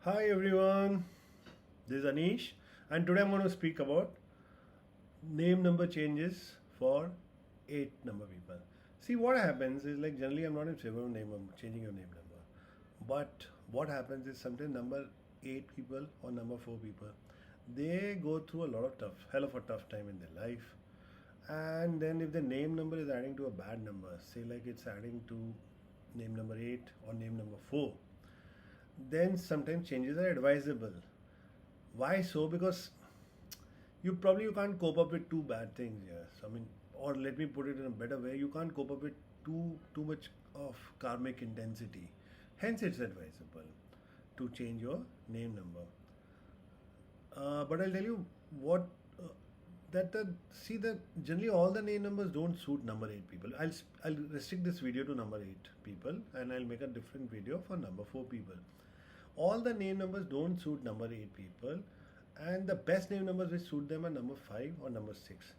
Hi everyone, this is Anish, and today I'm going to speak about name number changes for 8 number people. See, what happens is like generally I'm not in favor of changing your name number, but what happens is sometimes number 8 people or number 4 people they go through a lot of hell of a tough time in their life, and then if the name number is adding to a bad number, say like it's adding to name number 8 or name number 4, then sometimes changes are advisable. Why so? Because you can't cope up with two bad things here. So, I mean, or let me put it in a better way, you can't cope up with too much of karmic intensity. Hence, it's advisable to change your name number. But I'll tell you what that the see that generally all the name numbers don't suit number 8 people. I'll restrict this video to number 8 people, and I'll make a different video for number 4 people. All the name numbers don't suit number 8 people, and the best name numbers which suit them are number 5 or number 6.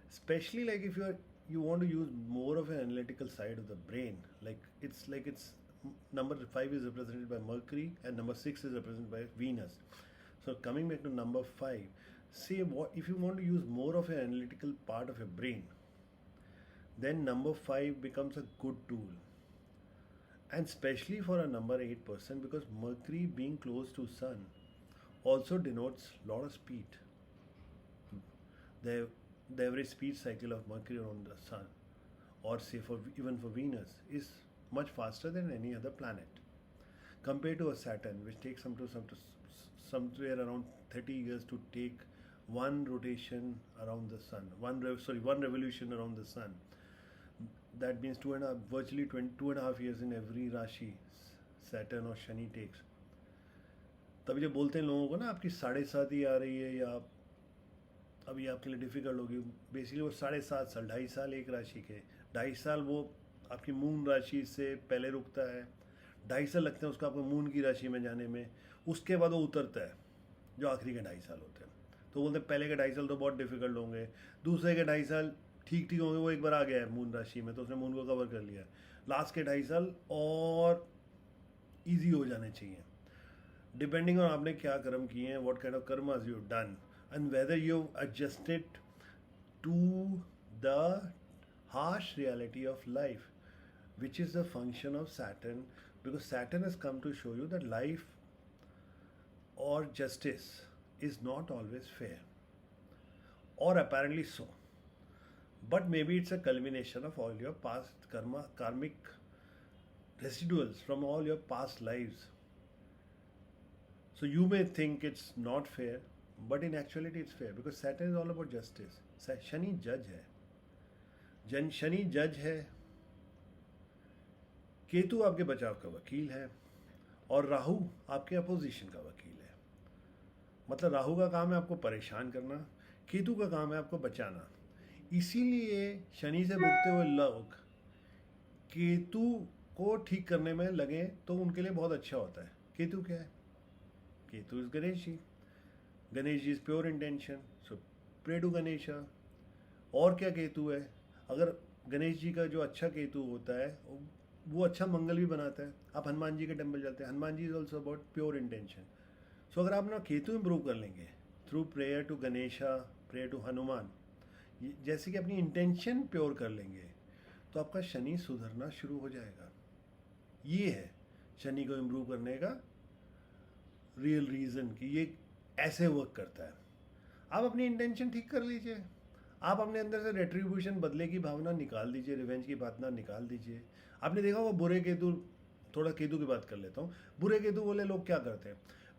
Especially like if you want to use more of an analytical side of the brain, like it's number 5 is represented by Mercury and number 6 is represented by Venus. So coming back to number 5, say what if you want to use more of an analytical part of your brain, then number 5 becomes a good tool, and especially for a number 8 person, because Mercury being close to Sun also denotes a lot of speed. The average speed cycle of Mercury around the Sun, or say for even for Venus, is much faster than any other planet compared to a Saturn, which takes somewhere around 30 years to take one rotation around the Sun, one revolution around the Sun. That means virtually 2.5 years in every Rashi Saturn or Shani takes. तभी जब बोलते हैं लोगों को ना आपकी 7.5 ही आ रही है, या अभी आपके लिए डिफ़िकल्ट होगी, बेसिकली वो 7.5 साल 2.5 साल एक राशि के, 2.5 साल वो आपकी मून राशि से पहले रुकता है, 2.5 साल लगते हैं उसको आपको मून की राशि में जाने में, उसके बाद वो उतरता है जो आखिरी के 2.5 साल होते हैं. तो बोलते हैं पहले के 2.5 साल तो बहुत डिफिकल्ट होंगे, दूसरे के 2.5 साल ठीक ठीक होंगे, वो एक बार आ गया है मून राशि में तो उसने मून को कवर कर लिया, लास्ट के 2.5 साल और ईजी हो जाने चाहिए, डिपेंडिंग ऑन आपने क्या कर्म किए हैं, what kind of karmas you done, and whether you've adjusted to the harsh reality of life, which is the function of Saturn, because Saturn has come to show you that life or justice is not always fair, or apparently so, but maybe it's a culmination of all your past karmic residuals from all your past lives. So you may think it's not fair, but in actuality it's fair, because Saturn is all about justice. Shani जज है, शनि जज है, केतु आपके बचाव का वकील है, और राहु आपके अपोजिशन का वकील है. मतलब राहु का काम है आपको परेशान करना, केतु का काम है आपको बचाना. इसीलिए शनि से भुगते हुए लोग केतु को ठीक करने में लगे तो उनके लिए बहुत अच्छा होता है. केतु क्या है? Ketu is Ganesh ji. Ganesh ji is pure intention, so pray to Ganesha. और क्या केतु है? अगर गणेश जी का जो अच्छा केतु होता है वो अच्छा मंगल भी बनाता है. आप हनुमान जी के टेम्पल जाते हैं, Hanuman ji is also about pure intention. So अगर आप अपना केतु इम्प्रूव कर लेंगे through prayer to Ganesha, prayer to Hanuman, जैसे कि अपनी इंटेंशन प्योर कर लेंगे, तो आपका शनि सुधरना शुरू हो जाएगा. ये है शनि को इम्प्रूव करने का रियल रीज़न कि ये ऐसे वर्क करता है. आप अपनी इंटेंशन ठीक कर लीजिए, आप अपने अंदर से रेट्रीब्यूशन, बदले की भावना निकाल दीजिए, रिवेंज की भावना निकाल दीजिए. आपने देखा होगा बुरे केतु, थोड़ा केतु की बात कर लेता हूँ. बुरे केतु बोले लोग क्या करते हैं,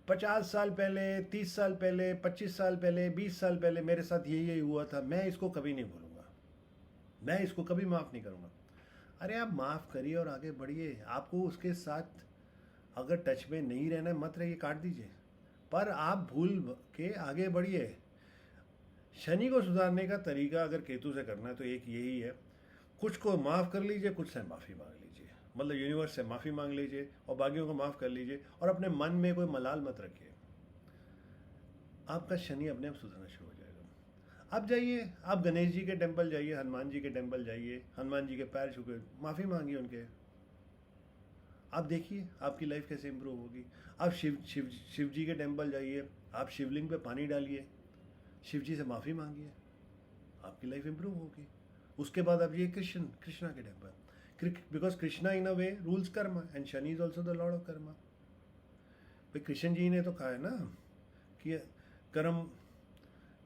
50 साल पहले, 30 साल पहले, 25 साल पहले, 20 साल पहले मेरे साथ यही हुआ था, मैं इसको कभी नहीं भूलूंगा, मैं इसको कभी माफ़ नहीं करूँगा. अरे आप माफ़ करिए और आगे बढ़िए. आपको उसके साथ अगर टच में नहीं रहना है मत रहिए, काट दीजिए, पर आप भूल के आगे बढ़िए. शनि को सुधारने का तरीका अगर केतु से करना है तो एक यही है, कुछ को माफ़ कर लीजिए, कुछ से माफ़ी मांग लीजिए, मतलब यूनिवर्स से माफ़ी मांग लीजिए और बाकियों को माफ़ कर लीजिए, और अपने मन में कोई मलाल मत रखिए. आपका शनि अपने आप सुधरना शुरू हो जाएगा. आप जाइए, आप गणेश जी के टेम्पल जाइए, हनुमान जी के टेम्पल जाइए, हनुमान जी के पैर छू के माफ़ी मांगिए उनके. आप देखिए आपकी लाइफ कैसे इंप्रूव होगी। आप शिव जी के टेम्पल जाइए, आप शिवलिंग पे पानी डालिए, शिव जी से माफ़ी मांगिए, आपकी लाइफ इंप्रूव होगी। उसके बाद आप ये कृष्णा के temple, because Krishna in a way rules Karma and Shani is also the Lord of Karma. भाई कृष्ण जी ने तो कहा है ना कि कर्म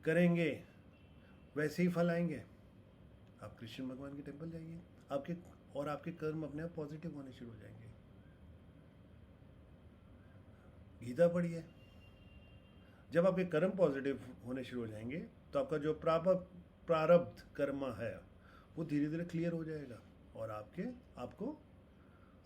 करेंगे वैसे ही फल आएंगे। आप कृष्ण भगवान के टेम्पल जाइए, आपके कर्म अपने आप पॉजिटिव होने शुरू हो जाएंगे। गीता पढ़िए, जब आपके कर्म पॉजिटिव होने शुरू हो जाएंगे तो आपका जो प्रारब्ध कर्म है वो धीरे धीरे क्लियर हो जाएगा और आपको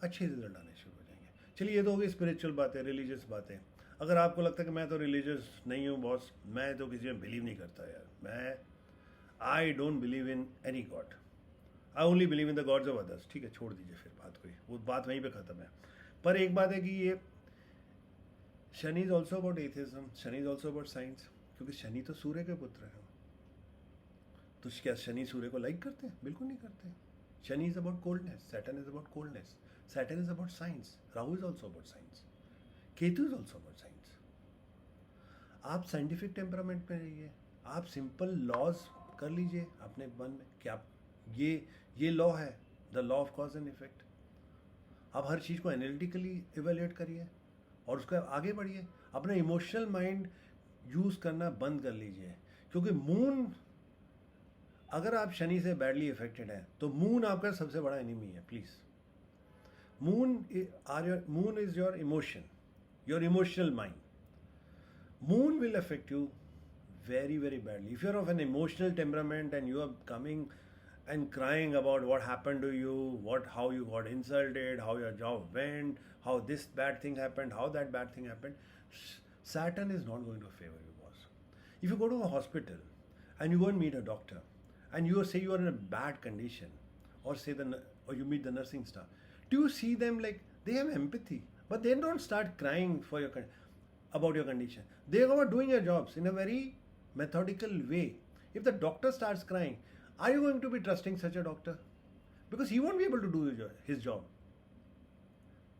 अच्छे रिजल्ट आने शुरू हो जाएंगे। चलिए ये तो हो गई स्पिरिचुअल बातें, रिलीजियस बातें। अगर आपको लगता है कि मैं तो रिलीजियस नहीं हूँ बॉस, मैं तो किसी में बिलीव नहीं करता यार, I don't believe in any God, I only believe in the gods of others, ठीक है, छोड़ दीजिए फिर बात, कोई वो बात वहीं पे ख़त्म है। पर एक बात है कि ये Shani is also about atheism, Shani is also about science, क्योंकि शनि तो सूर्य के पुत्र हैं। तो क्या शनि सूर्य को लाइक करते हैं? बिल्कुल नहीं करते। Shani is about coldness, Saturn is about coldness, Saturn is about science, Rahu is also about science, Ketu is also about science. आप साइंटिफिक टेम्परामेंट में रहिए, आप सिंपल लॉज कर लीजिए अपने मन में कि आप ये लॉ है, the law of cause and effect. आप हर चीज़ को एनालिटिकली इवेल्युएट करिए और उसका आगे बढ़िए। अपना इमोशनल माइंड यूज़ करना बंद कर लीजिए, क्योंकि मून, अगर आप शनि से बैडली इफेक्टेड हैं तो मून आपका सबसे बड़ा एनिमी है। Please, moon is your emotion, your emotional mind. Moon will affect you very, very badly. If you're of an emotional temperament and you are coming and crying about what happened to you, how you got insulted, how your job went, how this bad thing happened, how that bad thing happened, Saturn is not going to favor you, boss. If you go to a hospital and you go and meet a doctor and you say you are in a bad condition, or you meet the nursing staff, do you see them like they have empathy, but they don't start crying about your condition. They are doing your jobs in a very methodical way. If the doctor starts crying, are you going to be trusting such a doctor? Because he won't be able to do his job.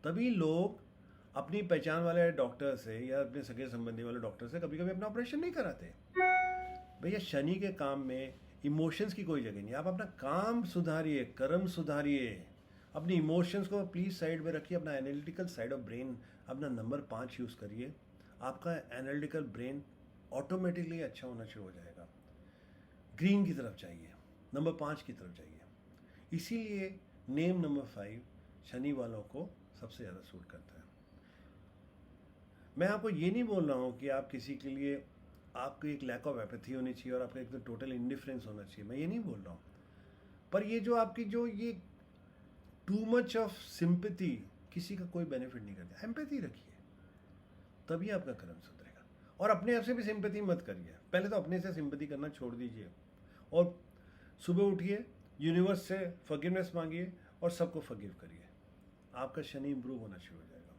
तभी लोग अपनी पहचान वाले doctor से या अपने सगे संबंधी वाले डॉक्टर से कभी कभी अपना ऑपरेशन नहीं कराते। भैया शनि के काम में इमोशंस की कोई जगह नहीं। आप अपना काम सुधारिए, कर्म सुधारिए, अपनी इमोशंस को प्लीज साइड में रखिए, अपना एनालिटिकल साइड ऑफ ब्रेन अपना नंबर 5 यूज़ करिए। आपका एनालिटिकल ब्रेन ऑटोमेटिकली अच्छा होना शुरू हो जाएगा। ग्रीन की तरफ चाहिए, नंबर 5 की तरफ चाहिए। इसीलिए नेम नंबर 5 शनि वालों को सबसे ज़्यादा सूट करता है। मैं आपको ये नहीं बोल रहा हूँ कि आप किसी के लिए आपको एक लैक ऑफ एपैथी होनी चाहिए और आपका एकदम टोटल इंडिफरेंस होना चाहिए, मैं ये नहीं बोल रहा हूँ। पर ये जो आपकी ये टू मच ऑफ सिंपैथी किसी का कोई बेनिफिट नहीं करता। एम्पैथी रखिए, तभी आपका कर्म सुधरेगा। और अपने आप से भी सिंपैथी मत करिए, पहले तो अपने से सिंपैथी करना छोड़ दीजिए और सुबह उठिए, यूनिवर्स से फॉरगिवनेस मांगिए और सबको फॉरगिव करिए। आपका शनि इंप्रूव होना शुरू हो जाएगा।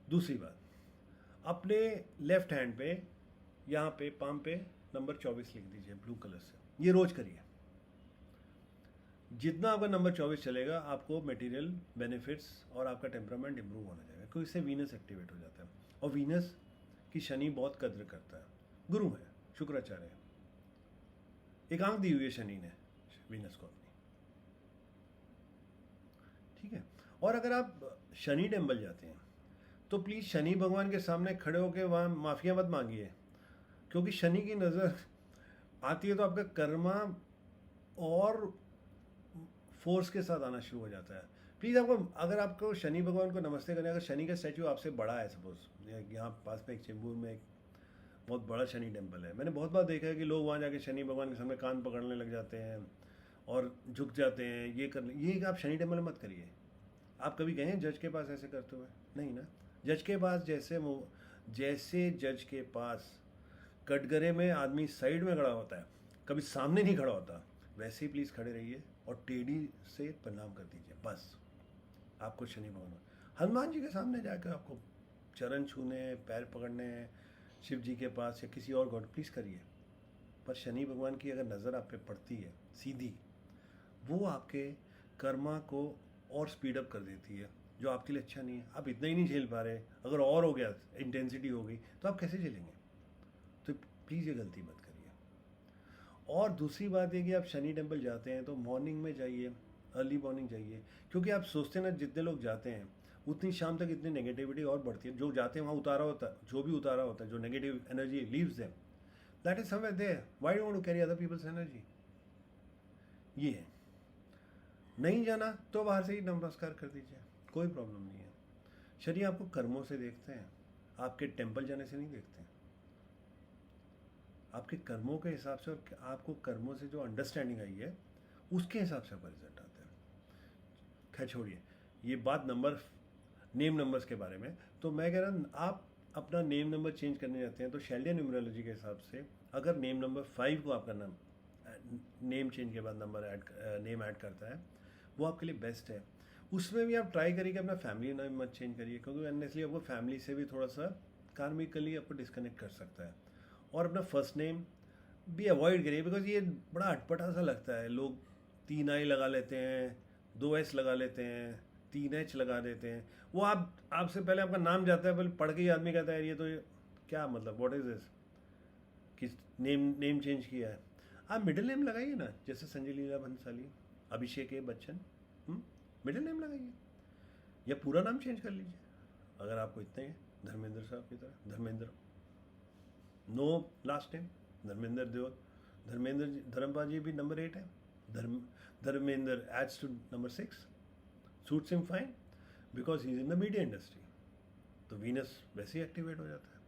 दूसरी बात, अपने लेफ्ट हैंड पे यहाँ पे पाम पे नंबर 24 लिख दीजिए ब्लू कलर से। ये रोज करिए। जितना आपका नंबर 24 चलेगा आपको मटेरियल बेनिफिट्स और आपका टेम्परामेंट इंप्रूव होना जाएगा, क्योंकि इससे वीनस एक्टिवेट हो जाता है। और वीनस की शनि बहुत कद्र करता है, गुरु है, शुक्राचार्य है। एक आंख दी हुई है शनि ने वीनस को अपनी, ठीक है। और अगर आप शनि टेम्पल जाते हैं तो प्लीज़ शनि भगवान के सामने खड़े होकर वहाँ माफिया मत मांगिए, क्योंकि शनि की नज़र आती है तो आपका कर्मा और फोर्स के साथ आना शुरू हो जाता है। प्लीज़ अगर आपको शनि भगवान को नमस्ते करने, अगर शनि का स्टैचू आपसे बड़ा है, सपोज यहाँ पास में एक चेंबूर में एक बहुत बड़ा शनि टेम्पल है, मैंने बहुत बार देखा है कि लोग वहाँ जाके शनि भगवान के सामने कान पकड़ने लग जाते हैं और झुक जाते हैं। ये आप शनि टेम्पल में मत करिए। आप कभी गए हैं जज के पास ऐसे करते हुए? नहीं ना। जज के पास जैसे जज के पास कटघरे में आदमी साइड में खड़ा होता है, कभी सामने नहीं खड़ा होता, वैसे ही प्लीज़ खड़े रहिए और टेढ़ी से प्रणाम कर दीजिए। बस आपको शनि भगवान, हनुमान जी के सामने जाकर आपको चरण छूने, पैर पकड़ने, शिव जी के पास या किसी और गॉड, प्लीज़ करिए। पर शनि भगवान की अगर नज़र आप पे पड़ती है सीधी, वो आपके कर्मा को और स्पीड अप कर देती है, जो आपके लिए अच्छा नहीं है। आप इतना ही नहीं झेल पा रहे, अगर और हो गया, इंटेंसिटी हो गई, तो आप कैसे झेलेंगे? तो प्लीज़ ये गलती मत करिए। और दूसरी बात ये कि आप शनि टेम्पल जाते हैं तो मॉर्निंग में जाइए, अर्ली मॉर्निंग जाइए, क्योंकि आप सोचते हैं ना जितने लोग जाते हैं उतनी शाम तक इतनी नेगेटिविटी और बढ़ती है। जो जाते हैं वहाँ उतारा होता है, जो भी उतारा होता है, जो negative energy leaves them, that is somewhere there. Why do want to carry other people's energy? ये है। नहीं जाना तो बाहर से ही नमस्कार कर दीजिए, कोई प्रॉब्लम नहीं है। शनि आपको कर्मों से देखते हैं, आपके टेम्पल जाने से नहीं देखते हैं। आपके कर्मों के हिसाब से और आपको कर्मों से जो अंडरस्टैंडिंग आई है उसके हिसाब से आपका रिजल्ट आता है। खैर छोड़िए, ये बात नेम नंबर्स के बारे में। तो मैं कह रहा हूँ आप अपना नेम नंबर चेंज करने जाते हैं तो शेल्डियन न्यूमरोलॉजी के हिसाब से अगर नेम नंबर 5 को आपका नेम चेंज के बाद नेम ऐड करता है, वो आपके लिए बेस्ट है। उसमें भी आप ट्राई करिए कि अपना फैमिली नेम मत चेंज करिए, क्योंकि अननेसली आपको फैमिली से भी थोड़ा सा कार्मिकली आपको डिस्कनेक्ट कर सकता है। और अपना फर्स्ट नेम भी अवॉइड करिए, बिकॉज ये बड़ा अटपटा सा लगता है। लोग 3 आई लगा लेते हैं, 2 एस लगा लेते हैं, 3 एच लगा देते हैं। वो आपसे पहले आपका नाम जाता है, पहले पढ़ के ही आदमी कहता है ये तो क्या मतलब, व्हाट इज दिस, किस नेम चेंज किया है। आप मिडिल नेम लगाइए ना, जैसे संजय लीला भंसाली, अभिषेक बच्चन, मिडिल नेम लगाइए या पूरा नाम चेंज कर लीजिए अगर आपको इतने हैं। धर्मेंद्र साहब की तरह, Dharmendra, no last name, Dharmendra Deol. Dharampal ji भी नंबर 8 है। Dharmendra adds to number 6, suits him fine because he is in the media industry. तो वीनस वैसे ही एक्टिवेट हो जाता है।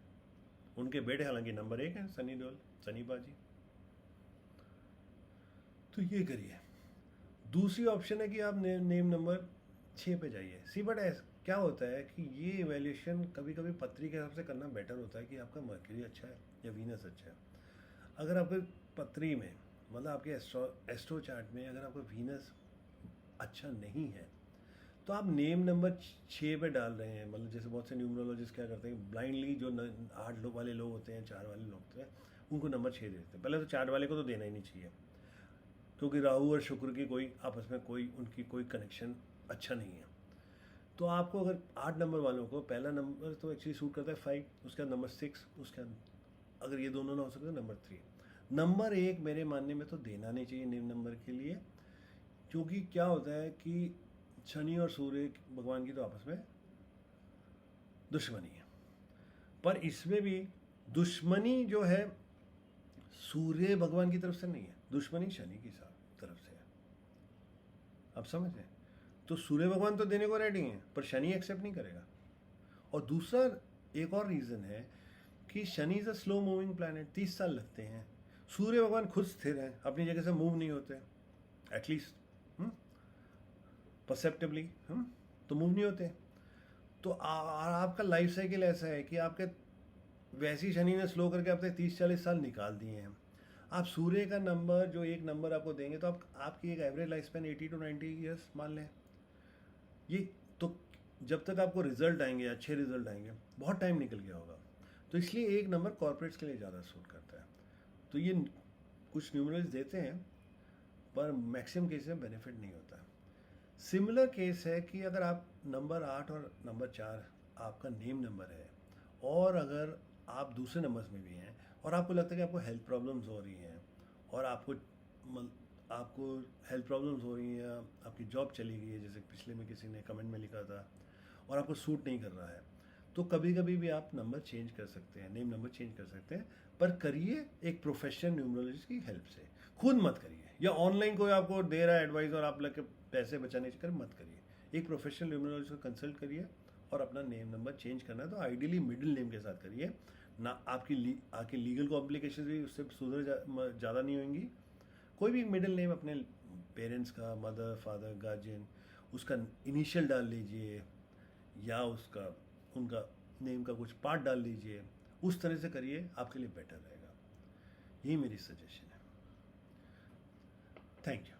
उनके बेटे हालांकि नंबर 1 है, सनी देओल, सनी बाजी। तो ये करिए। दूसरी ऑप्शन है कि आप नेम नंबर 6 पे जाइए। सी बट क्या होता है कि ये इवैल्यूएशन कभी कभी पत्री के हिसाब से करना बेटर होता है कि आपका मर्क्यूरी अच्छा है या वीनस अच्छा है। अगर आपके पत्री में, मतलब आपके एस्ट्रो चार्ट में अगर आपका वीनस अच्छा नहीं है तो आप नेम नंबर 6 पे डाल रहे हैं। मतलब जैसे बहुत से न्यूमरोलॉजिस्ट क्या करते हैं, ब्लाइंडली जो 8 वाले लोग होते हैं, 4 वाले लोग होते हैं, उनको नंबर 6 दे देते हैं। पहले तो 4 वाले को तो देना ही नहीं चाहिए, क्योंकि राहु और शुक्र की कोई आपस में उनकी कोई कनेक्शन अच्छा नहीं है। तो आपको अगर 8 नंबर वालों को पहला नंबर तो एक्चुअली सूट करता है 5, उसके बाद नंबर 6, उसके बाद अगर ये दोनों ना हो सकते नंबर 3। नंबर 1 मेरे मानने में तो देना नहीं चाहिए नेम नंबर के लिए, क्योंकि क्या होता है कि शनि और सूर्य भगवान की तो आपस में दुश्मनी है। पर इसमें भी दुश्मनी जो है सूर्य भगवान की तरफ से नहीं है, दुश्मनी शनि की तरफ से है। आप समझ रहे हैं? तो सूर्य भगवान तो देने को रेडी हैं, पर शनि एक्सेप्ट नहीं करेगा। और दूसरा एक और रीज़न है कि Shani is a slow moving planet, 30 साल लगते हैं। सूर्य भगवान खुद स्थिर हैं, अपनी जगह से मूव नहीं होते, एटलीस्ट परसेप्टिवली, तो मूव नहीं होते। तो आपका लाइफ साइकिल ऐसा है कि आपके वैसी शनि ने स्लो करके आपके 30-40 साल निकाल दिए हैं। आप सूर्य का नंबर जो एक नंबर आपको देंगे तो आपकी एक average life span 80 to 90 years मान लें। ये तो जब तक आपको रिजल्ट आएंगे, अच्छे रिजल्ट आएंगे, बहुत टाइम निकल गया होगा। तो इसलिए एक नंबर कॉर्पोरेट्स के लिए ज़्यादा सूट करता है। तो ये कुछ न्यूमरल्स देते हैं, पर मैक्सिमम केस में बेनिफिट नहीं होता। सिमिलर केस है कि अगर आप नंबर 8 और नंबर 4 आपका नेम नंबर है, और अगर आप दूसरे नंबर्स में भी हैं और आपको लगता है कि आपको हेल्थ प्रॉब्लम्स हो रही हैं, और आपको हेल्थ प्रॉब्लम्स हो रही हैं, आपकी जॉब चली गई है, जैसे पिछले में किसी ने कमेंट में लिखा था, और आपको सूट नहीं कर रहा है, तो कभी कभी भी आप नंबर चेंज कर सकते हैं, नेम नंबर चेंज कर सकते हैं। पर करिए एक प्रोफेशनल न्यूमरोलॉजिस्ट की हेल्प से, खुद मत करिए। या ऑनलाइन कोई आपको दे रहा है एडवाइस और आप लग के पैसे बचाने के चक्कर मत करिए। एक प्रोफेशनल न्यूमरोलॉजिस्ट को कंसल्ट करिए, और अपना नेम नंबर चेंज करना है तो आइडियली मिडिल नेम के साथ करिए ना। आपकी लीगल कॉम्प्लिकेशन भी उससे सुधर ज़्यादा नहीं होंगी। कोई भी मिडिल नेम अपने पेरेंट्स का, मदर, फादर, गार्जियन, उसका इनिशियल डाल लीजिए, या उनका नेम का कुछ पार्ट डाल लीजिए। उस तरह से करिए, आपके लिए बेटर रहेगा। यही मेरी सजेशन है। Thank you.